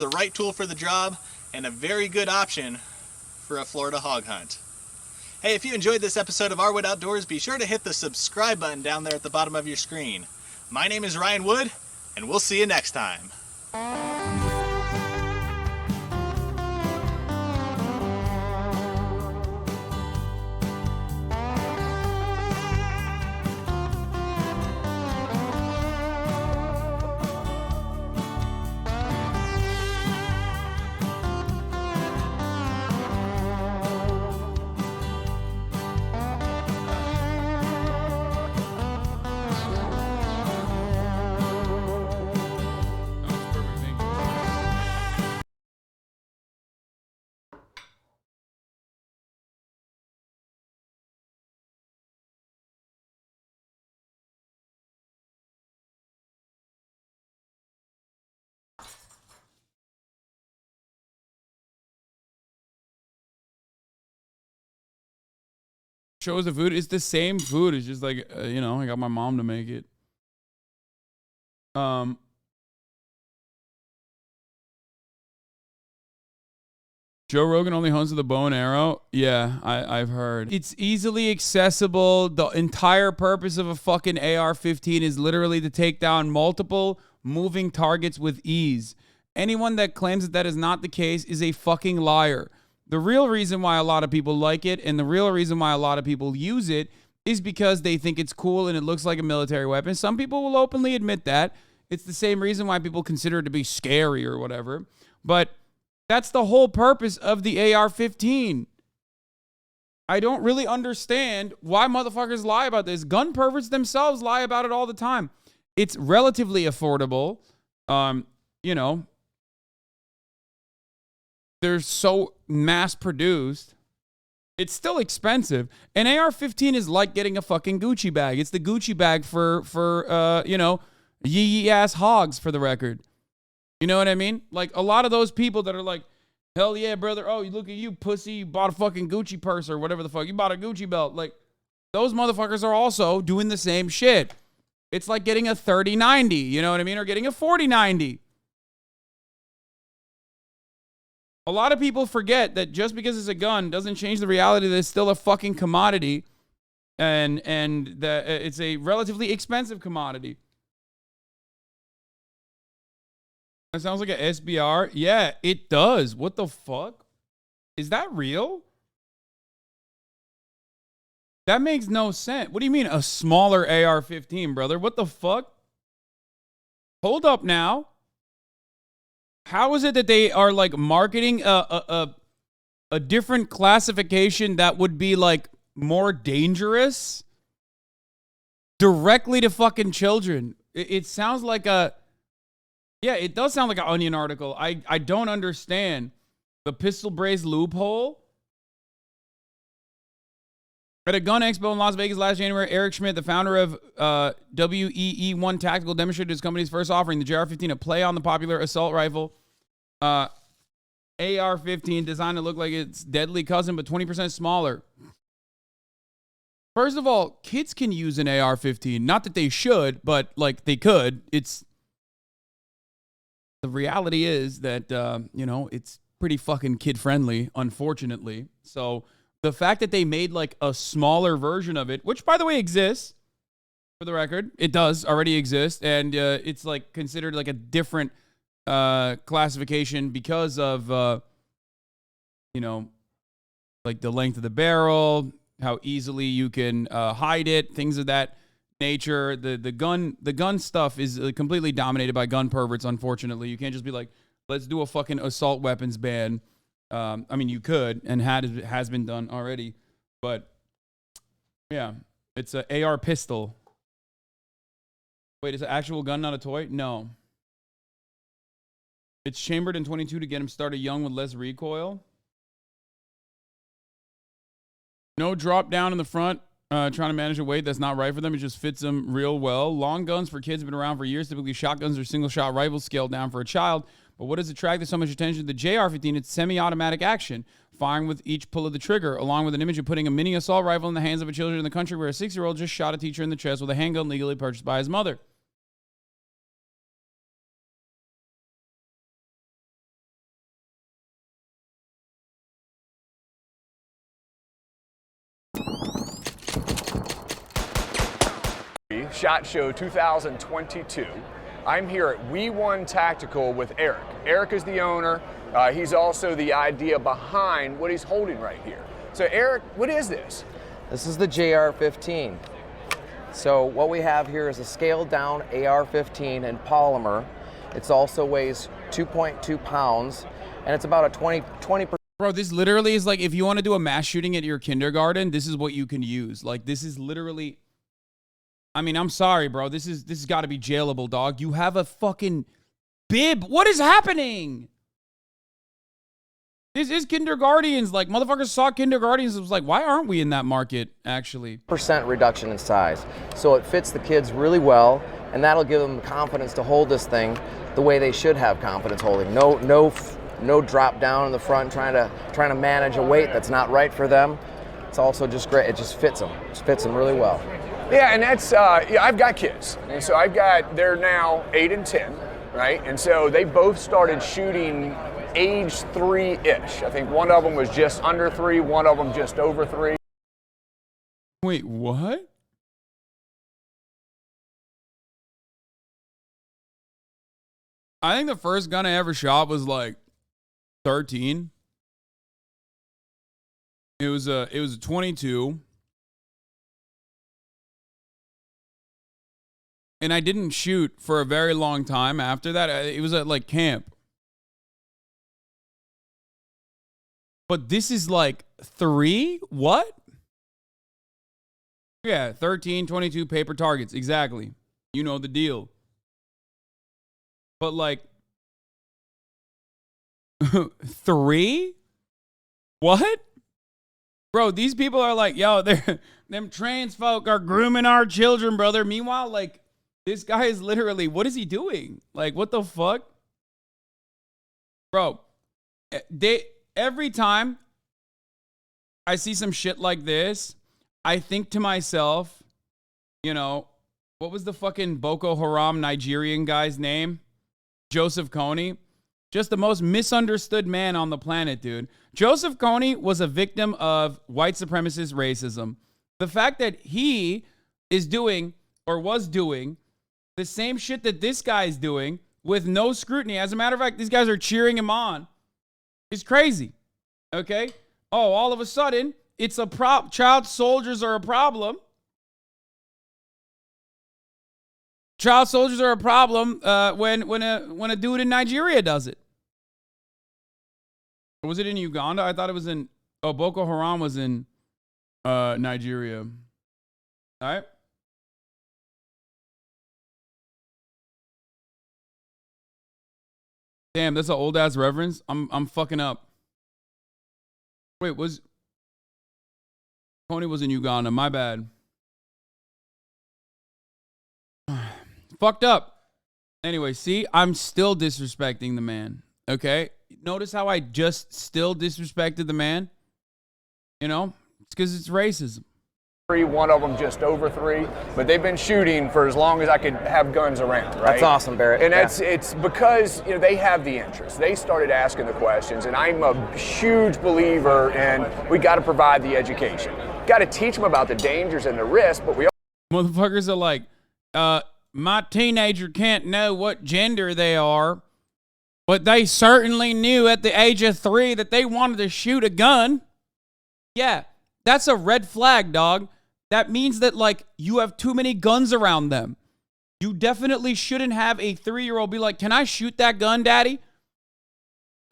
The right tool for the job and a very good option for a Florida hog hunt. Hey, if you enjoyed this episode of Our Wood Outdoors, be sure to hit the subscribe button down there at the bottom of your screen. My name is Ryan Wood, and we'll see you next time. Shows the food. It's the same food. It's just like, I got my mom to make it. Joe Rogan only hunts with a bow and arrow. Yeah, I've heard. It's easily accessible. The entire purpose of a fucking AR-15 is literally to take down multiple moving targets with ease. Anyone that claims that is not the case is a fucking liar. The real reason why a lot of people like it and the real reason why a lot of people use it is because they think it's cool and it looks like a military weapon. Some people will openly admit that. It's the same reason why people consider it to be scary or whatever. But that's the whole purpose of the AR-15. I don't really understand why motherfuckers lie about this. Gun perverts themselves lie about it all the time. It's relatively affordable. They're so mass produced. It's still expensive. An AR-15 is like getting a fucking Gucci bag. It's the Gucci bag for yee ass hogs, for the record. You know what I mean? Like a lot of those people that are like, hell yeah, brother. Oh, you look at you, pussy. You bought a fucking Gucci purse or whatever the fuck. You bought a Gucci belt. Like those motherfuckers are also doing the same shit. It's like getting a 3090, you know what I mean? Or getting a 4090. A lot of people forget that just because it's a gun doesn't change the reality that it's still a fucking commodity and that it's a relatively expensive commodity. That sounds like an SBR. Yeah, it does. What the fuck? Is that real? That makes no sense. What do you mean a smaller AR-15, brother? What the fuck? Hold up now. How is it that they are like marketing a different classification that would be like more dangerous directly to fucking children? It sounds like it does sound like an Onion article. I don't understand the pistol brace loophole. At a gun expo in Las Vegas last January, Eric Schmidt, the founder of WEE1 Tactical, demonstrated his company's first offering, the JR-15, a play on the popular assault rifle AR-15, designed to look like its deadly cousin, but 20% smaller. First of all, kids can use an AR-15. Not that they should, but like they could. The reality is that, it's pretty fucking kid-friendly, unfortunately. So the fact that they made like a smaller version of it, which by the way exists, for the record, it does already exist, and it's like considered like a different classification because of, like the length of the barrel, how easily you can hide it, things of that nature. The gun stuff is completely dominated by gun perverts, unfortunately. You can't just be like, let's do a fucking assault weapons ban. I mean, you could, and has been done already, but yeah, it's an AR pistol. Wait, is it an actual gun, not a toy? No. It's chambered in 22 to get him started young with less recoil. No drop down in the front. Trying to manage a weight that's not right for them. It just fits them real well. Long guns for kids have been around for years. Typically, shotguns or single-shot rifles scaled down for a child. But what has attracted so much attention to the JR-15? It's semi-automatic action, firing with each pull of the trigger, along with an image of putting a mini assault rifle in the hands of a child in the country where a 6-year-old just shot a teacher in the chest with a handgun legally purchased by his mother. SHOT Show 2022. I'm here at WEE1 Tactical with Eric. Eric is the owner. He's also the idea behind what he's holding right here. So Eric, what is this? This is the JR-15. So what we have here is a scaled down AR-15 in polymer. It also weighs 2.2 pounds, and it's about a 20%. Bro, this literally is like if you want to do a mass shooting at your kindergarten, this is what you can use. Like, this is literally... I mean, I'm sorry, bro. This has got to be jailable, dog. You have a fucking bib. What is happening? This is kindergartens. Like, motherfuckers saw kindergartens. It was like, why aren't we in that market, actually? % reduction in size. So it fits the kids really well, and that'll give them the confidence to hold this thing the way they should have confidence holding. No drop down in the front trying to manage a weight that's not right for them. It's also just great. It just fits them. It fits them really well. Yeah, and that's, I've got kids. And so they're now 8 and 10, right? And so they both started shooting age 3-ish. I think one of them was just under 3, one of them just over 3. Wait, what? I think the first gun I ever shot was like 13. It was a 22. And I didn't shoot for a very long time after that. It was at like camp. But this is like 3? What? Yeah, 13, 22 paper targets. Exactly. You know the deal. But like 3? What? Bro, these people are like, yo, them trans folk are grooming our children, brother. Meanwhile, like, this guy is literally, what is he doing? Like, what the fuck? Bro, every time I see some shit like this, I think to myself, you know, what was the fucking Boko Haram Nigerian guy's name? Joseph Kony. Just the most misunderstood man on the planet, dude. Joseph Kony was a victim of white supremacist racism. The fact that he is doing or was doing the same shit that this guy's doing with no scrutiny. As a matter of fact, these guys are cheering him on. It's crazy. Okay? Oh, all of a sudden, it's a child soldiers are a problem. Child soldiers are a problem when a dude in Nigeria does it. Or was it in Uganda? I thought it was in... Oh, Boko Haram was in Nigeria. All right? Damn, that's an old-ass reference. I'm fucking up. Wait, Kony was in Uganda. My bad. Fucked up. Anyway, see? I'm still disrespecting the man. Okay? Notice how I just still disrespected the man? You know? It's because it's racism. One of them just over 3, but they've been shooting for as long as I could have guns around, right? That's awesome, Barrett. And it's because, you know, they have the interest. They started asking the questions, and I'm a huge believer in we got to provide the education. Got to teach them about the dangers and the risks, but we all... Motherfuckers are like, my teenager can't know what gender they are, but they certainly knew at the age of 3 that they wanted to shoot a gun. Yeah, that's a red flag, dog. That means that, like, you have too many guns around them. You definitely shouldn't have a 3-year-old be like, can I shoot that gun, daddy?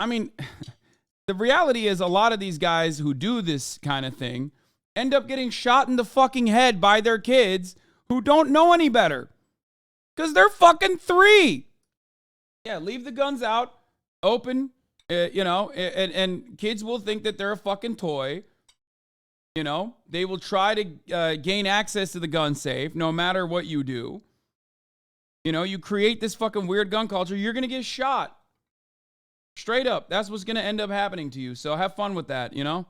I mean, the reality is a lot of these guys who do this kind of thing end up getting shot in the fucking head by their kids who don't know any better. Because they're fucking 3. Yeah, leave the guns out, open, you know, and kids will think that they're a fucking toy. You know, they will try to gain access to the gun safe no matter what you do. You know, you create this fucking weird gun culture, you're going to get shot. Straight up. That's what's going to end up happening to you. So have fun with that, you know?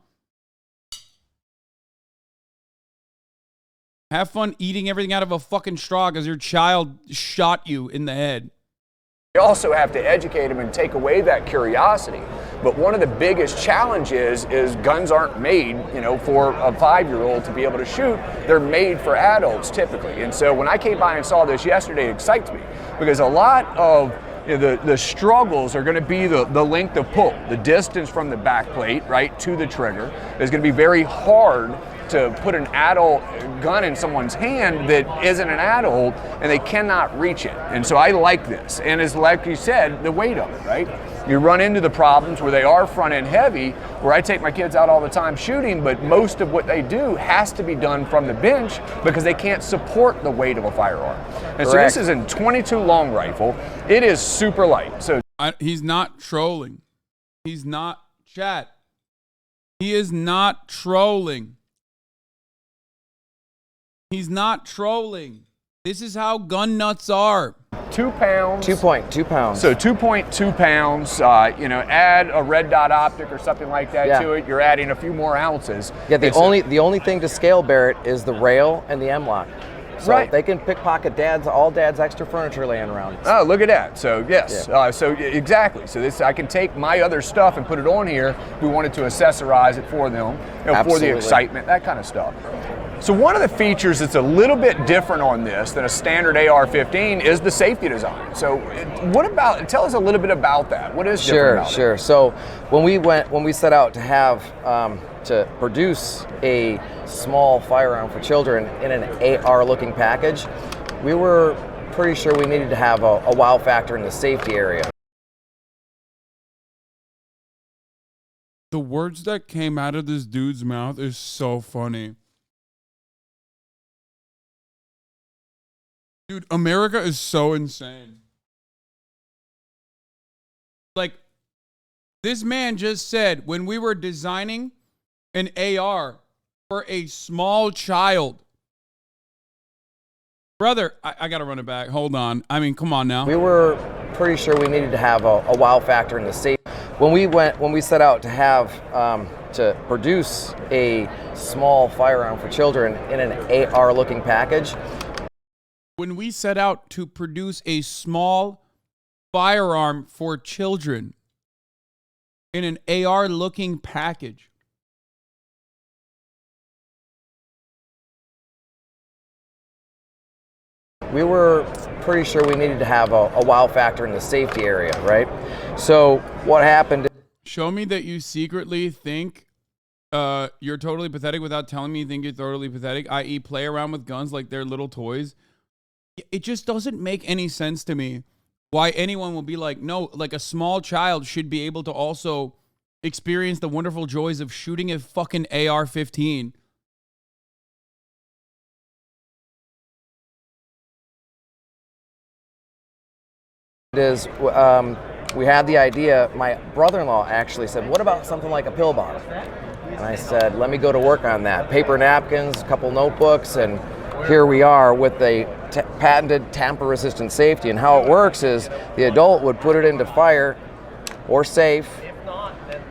Have fun eating everything out of a fucking straw because your child shot you in the head. We also have to educate them and take away that curiosity. But one of the biggest challenges is guns aren't made, you know, for a 5-year-old to be able to shoot. They're made for adults typically. And so when I came by and saw this yesterday, it excites me because a lot of the struggles are going to be the length of pull, the distance from the back plate, right, to the trigger. It's going to be very hard to put an adult gun in someone's hand that isn't an adult and they cannot reach it. And so I like this. And it's like you said, the weight of it, right? You run into the problems where they are front end heavy, where I take my kids out all the time shooting, but most of what they do has to be done from the bench because they can't support the weight of a firearm. And Correct. so this is a 22 long rifle. It is super light. So He's not trolling. He's not, chat. He is not trolling. He's not trolling. This is how gun nuts are. 2 pounds. 2.2 pounds. So 2.2 pounds, you know, add a red dot optic or something like that to it, you're adding a few more ounces. Yeah, the only thing to scale, Barrett, is the rail and the M-lock. So Right. they can pickpocket all dad's extra furniture laying around. Oh, look at that. So yes, exactly. So this, I can take my other stuff and put it on here. We wanted to accessorize it for them, you know, for Absolutely. the excitement, that kind of stuff. So one of the features that's a little bit different on this than a standard AR-15 is the safety design. So tell us a little bit about that. What is different about it? Sure. So when we set out to have to produce a small firearm for children in an AR-looking package, we were pretty sure we needed to have a wow factor in the safety area. The words that came out of this dude's mouth is so funny. Dude, America is so insane. Like, this man just said when we were designing an AR for a small child. Brother, I gotta run it back. Hold on. I mean, come on now. We were pretty sure we needed to have a wow factor in the safety. When we set out to have to produce a small firearm for children in an AR-looking package. When we set out to produce a small firearm for children in an AR-looking package, we were pretty sure we needed to have a wow factor in the safety area, right? So what happened? show me that you secretly think you're totally pathetic without telling me you think you're totally pathetic, i.e. play around with guns like they're little toys. It just doesn't make any sense to me why anyone will be like, no, like a small child should be able to also experience the wonderful joys of shooting a fucking AR-15. We had the idea, my brother-in-law actually said, what about something like a pill bottle? And I said, let me go to work on that. Paper napkins, a couple notebooks, and here we are with a patented tamper-resistant safety. And how it works is the adult would put it into fire or safe,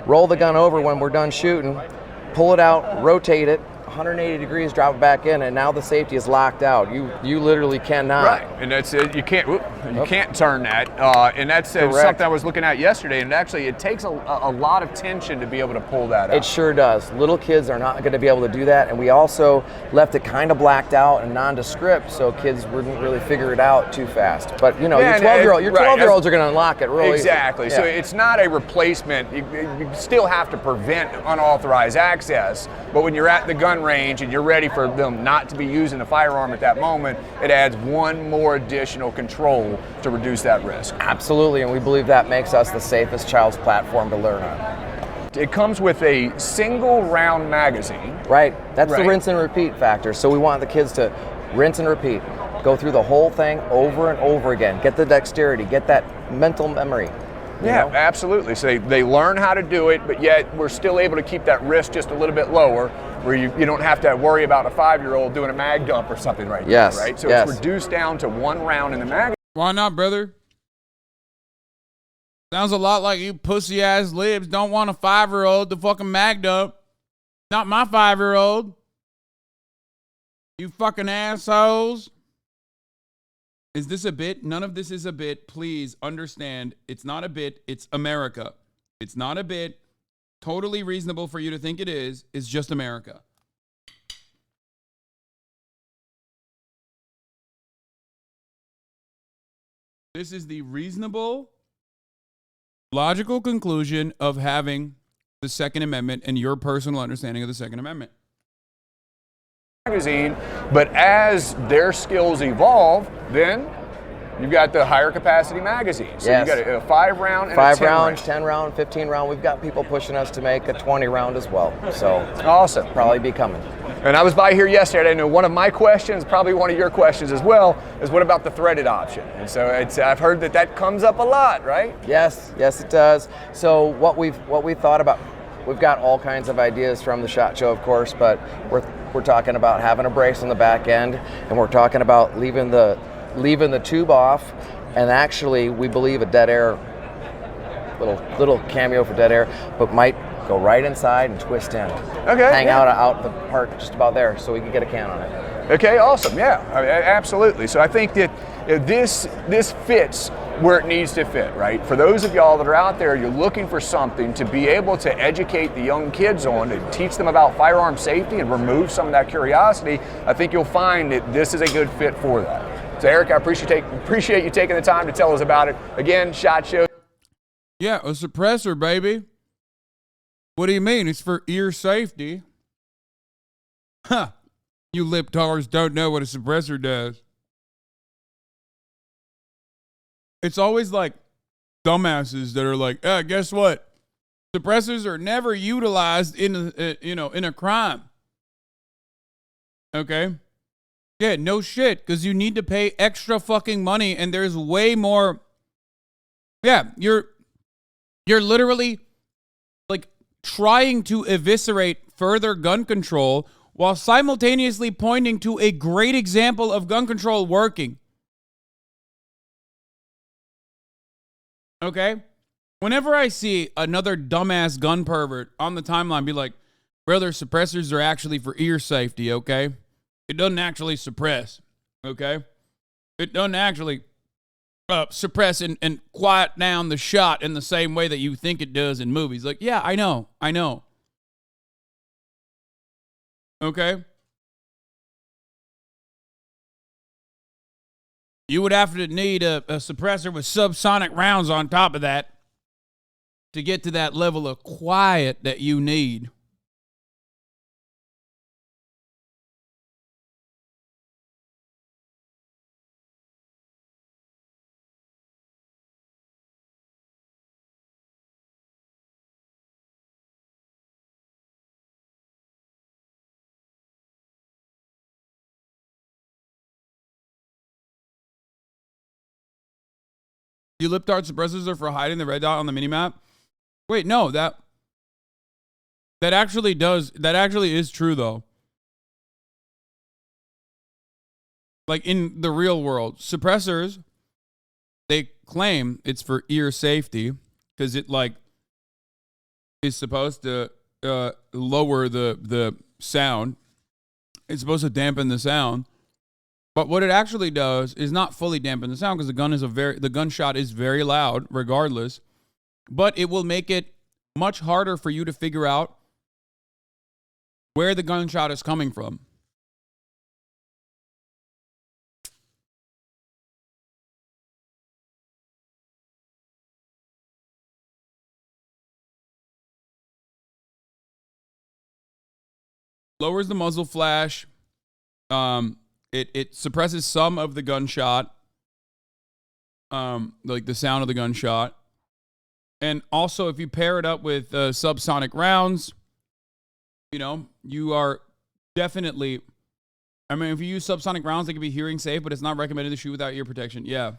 roll the gun over when we're done shooting, pull it out, rotate it, 180 degrees, drop it back in, and now the safety is locked out. You literally cannot. Right, and that's it. You can't turn that. And that's something I was looking at yesterday. And actually, it takes a lot of tension to be able to pull that out. It sure does. Little kids are not going to be able to do that, and we also left it kind of blacked out and nondescript, so kids wouldn't really figure it out too fast. But you know, your 12-year-olds are going to unlock it really exactly. easy. So it's not a replacement. You still have to prevent unauthorized access. But when you're at the gun range and you're ready for them not to be using the firearm at that moment, it adds one more additional control to reduce that risk. Absolutely, and we believe that makes us the safest child's platform to learn on. It comes with a single round magazine. Right, that's the rinse and repeat factor. So we want the kids to rinse and repeat, go through the whole thing over and over again, get the dexterity, get that mental memory. Yeah, absolutely. So they learn how to do it, but yet we're still able to keep that risk just a little bit lower, where you don't have to worry about a 5-year-old doing a mag dump or something right there, right? So it's reduced down to one round in the magazine. Why not, brother? Sounds a lot like you pussy-ass libs don't want a 5-year-old to fucking mag dump. Not my 5-year-old. You fucking assholes. Is this a bit? None of this is a bit. Please understand, it's not a bit. It's America. It's not a bit. Totally reasonable for you to think it is. It's just America. This is the reasonable, logical conclusion of having the Second Amendment and your personal understanding of the Second Amendment. Magazine, but as their skills evolve, then you've got the higher capacity magazine. So Yes. you got a 5-round and Five a 10 round, round. 10 round, 15 round. We've got people pushing us to make a 20 round as well. So Awesome. probably be coming. And I was by here yesterday. I know one of my questions, probably one of your questions as well, is what about the threaded option? And so I've heard that comes up a lot, right? Yes, it does. So what we've thought about, we've got all kinds of ideas from the SHOT Show, of course, but we're talking about having a brace on the back end, and we're talking about leaving the tube off, and actually we believe a dead air, little cameo for dead air, but might go right inside and twist in. Okay. Hang out the part just about there, so we can get a can on it. Okay, awesome. Yeah, I mean, absolutely. So I think that this fits where it needs to fit, right? For those of y'all that are out there, you're looking for something to be able to educate the young kids on, to teach them about firearm safety and remove some of that curiosity. I think you'll find that this is a good fit for that. So Eric, I appreciate you taking the time to tell us about it. Again, SHOT Show. Yeah, a suppressor, baby. What do you mean? It's for ear safety. Huh. You liptards don't know what a suppressor does. It's always like dumbasses that are like, guess what? Suppressors are never utilized in a crime. Okay? Yeah, no shit, because you need to pay extra fucking money, and there's way more. Yeah, you're literally like trying to eviscerate further gun control while simultaneously pointing to a great example of gun control working. Okay? Whenever I see another dumbass gun pervert on the timeline be like, brother, suppressors are actually for ear safety, okay? It doesn't actually suppress, okay? It doesn't actually suppress and quiet down the shot in the same way that you think it does in movies. Like, yeah, I know. Okay? You would have to need a suppressor with subsonic rounds on top of that to get to that level of quiet that you need. You lip dart suppressors are for hiding the red dot on the minimap? Wait, no, that actually is true though. Like in the real world, suppressors, they claim it's for ear safety because it like is supposed to lower the sound. It's supposed to dampen the sound. But what it actually does is not fully dampen the sound because the gunshot is very loud regardless. But it will make it much harder for you to figure out where the gunshot is coming from. Lowers the muzzle flash. It suppresses some of the gunshot, like the sound of the gunshot. And also, if you pair it up with subsonic rounds, you are definitely, I mean, if you use subsonic rounds, they can be hearing safe, but it's not recommended to shoot without ear protection. Yeah.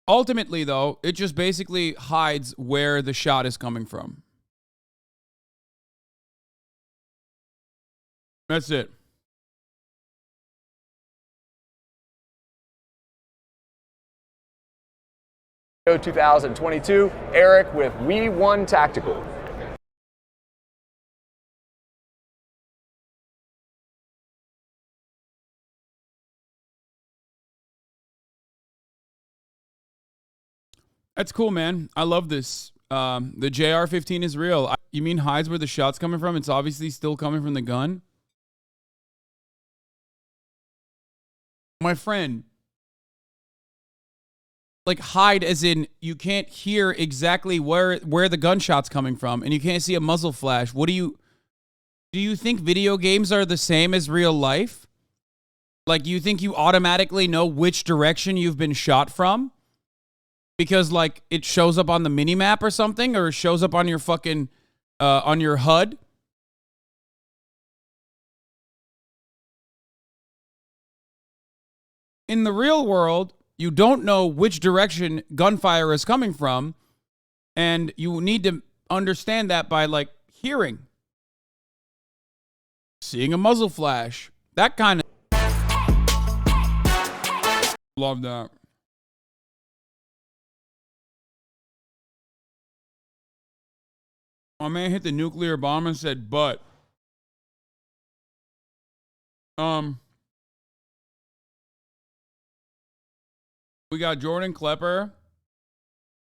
Ultimately, though, it just basically hides where the shot is coming from. That's it. Show 2022, Eric with WEE1 Tactical. That's cool, man. I love this. The JR-15 is real. You mean hides where the shot's coming from? It's obviously still coming from the gun. My friend, like hide as in you can't hear exactly where the gunshot's coming from, and you can't see a muzzle flash. Do you think video games are the same as real life? Like, you think you automatically know which direction you've been shot from? Because, like, it shows up on the minimap or something, or it shows up on your fucking, on your HUD? In the real world, you don't know which direction gunfire is coming from, and you need to understand that by, like, hearing. Seeing a muzzle flash. That kind of... Love that. My man hit the nuclear bomb and said, but. We got Jordan Klepper.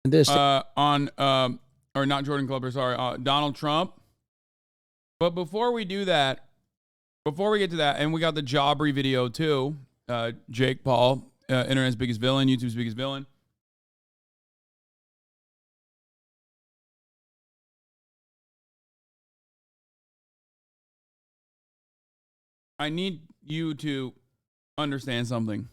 Or not Jordan Klepper, sorry, Donald Trump. But before we do that, before we get to that, and we got the Jobbery video too, Jake Paul, Internet's biggest villain, YouTube's biggest villain. I need you to understand something.